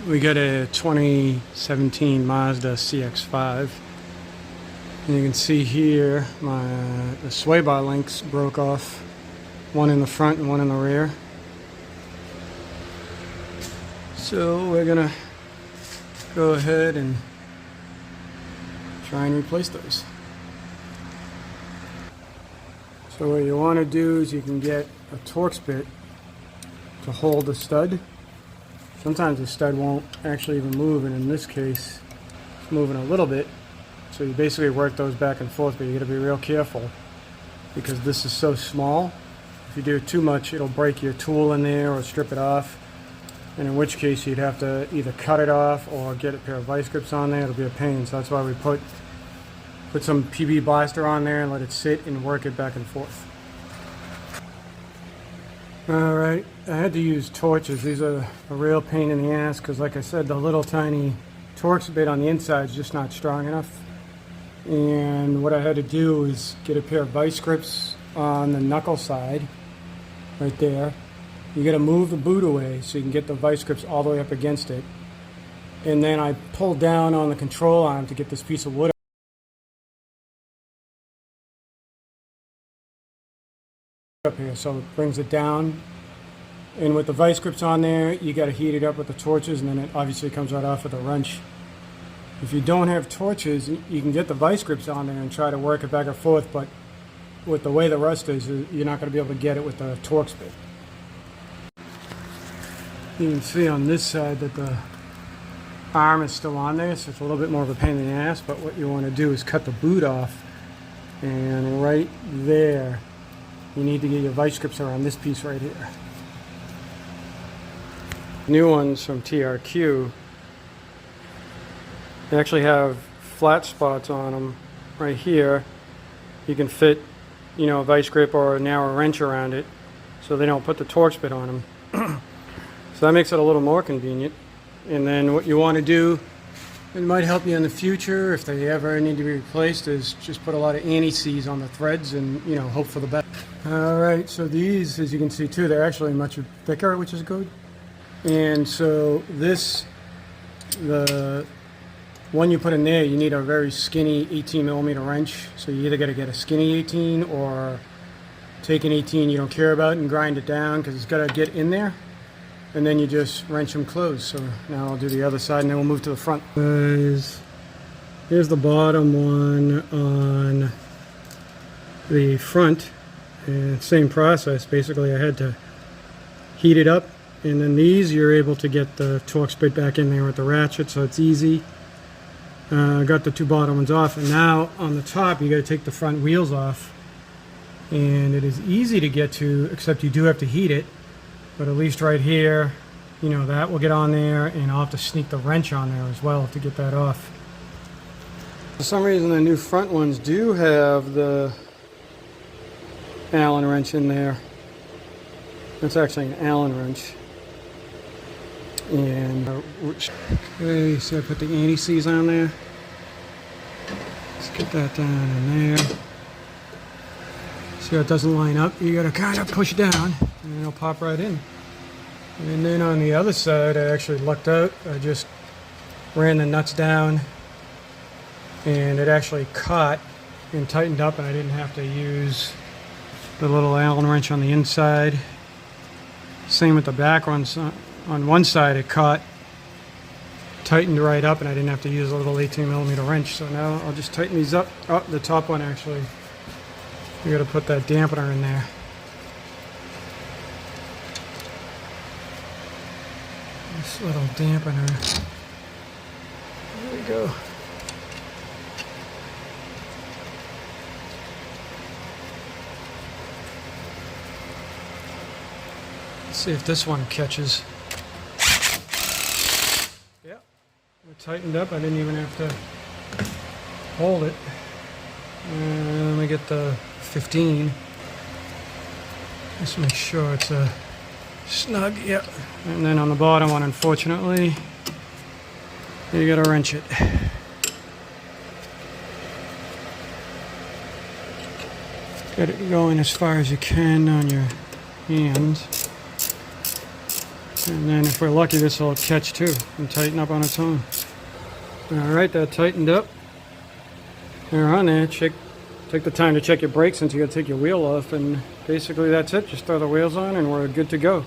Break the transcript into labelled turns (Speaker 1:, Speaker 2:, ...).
Speaker 1: We got a 2017 Mazda cx5, and you can see here the sway bar links broke off, one in the front and one in the rear. So we're gonna go ahead and try and replace those. So what you want to do is you can get a Torx bit to hold the stud. Sometimes the stud won't actually even move, and in this case it's moving a little bit, so you basically work those back and forth, but you got to be real careful because this is so small. If you do it too much, it'll break your tool in there or strip it off, and in which case you'd have to either cut it off or get a pair of vice grips on there. It'll be a pain, so that's why we put some PB blaster on there and let it sit and work it back and forth. Alright, I had to use torches. These are a real pain in the ass because, like I said, the little tiny Torx bit on the inside is just not strong enough. And what I had to do is get a pair of vice grips on the knuckle side, right there. You got to move the boot away so you can get the vice grips all the way up against it. And then I pulled down on the control arm to get this piece of wood up here, so it brings it down. And with the vice grips on there, you got to heat it up with the torches, and then it obviously comes right off with a wrench. If you don't have torches, you can get the vice grips on there and try to work it back and forth, but with the way the rust is, you're not going to be able to get it with the Torx bit. You can see on this side that the arm is still on there, so it's a little bit more of a pain in the ass, but what you want to do is cut the boot off, and right there you need to get your vice grips around this piece right here. New ones from TRQ, they actually have flat spots on them right here. You can fit, a vice grip or a narrow wrench around it, so they don't put the Torx bit on them. So that makes it a little more convenient. And then what you want to do, it might help you in the future if they ever need to be replaced, is just put a lot of anti-seize on the threads and hope for the best. Alright, so these, as you can see too, they're actually much thicker, which is good. And so the one you put in there, you need a very skinny 18mm wrench. So you either got to get a skinny 18 or take an 18 you don't care about and grind it down, because it's got to get in there. And then you just wrench them closed. So now I'll do the other side and then we'll move to the front. Here's the bottom one on the front. And same process. Basically I had to heat it up, and then these you're able to get the Torx bit back in there with the ratchet, so it's easy. Got the two bottom ones off, and now on the top you got to take the front wheels off, and it is easy to get to, except you do have to heat it. But at least right here, that will get on there, and I'll have to sneak the wrench on there as well to get that off. For some reason the new front ones do have the Allen wrench in there. That's actually an Allen wrench. And okay, so I put the anti-seize on there. Let's get that down in there. See how it doesn't line up? You gotta kind of push down and it'll pop right in. And then on the other side, I actually lucked out. I just ran the nuts down and it actually caught and tightened up, and I didn't have to use the little Allen wrench on the inside. Same with the back ones. On one side it caught, tightened right up, and I didn't have to use a little 18mm wrench. So now I'll just tighten these up. Oh, the top one actually, you gotta put that dampener in there. This little dampener. There we go. Let's see if this one catches. Yeah, it tightened up. I didn't even have to hold it. And let me get the 15. Just make sure it's a snug. Yep. And then on the bottom one, unfortunately, you gotta wrench it. Get it going as far as you can on your hands. And then if we're lucky, this will catch too and tighten up on its own. Alright, that tightened up. They're on there. Take the time to check your brakes since you got to take your wheel off, and basically that's it. Just throw the wheels on and we're good to go.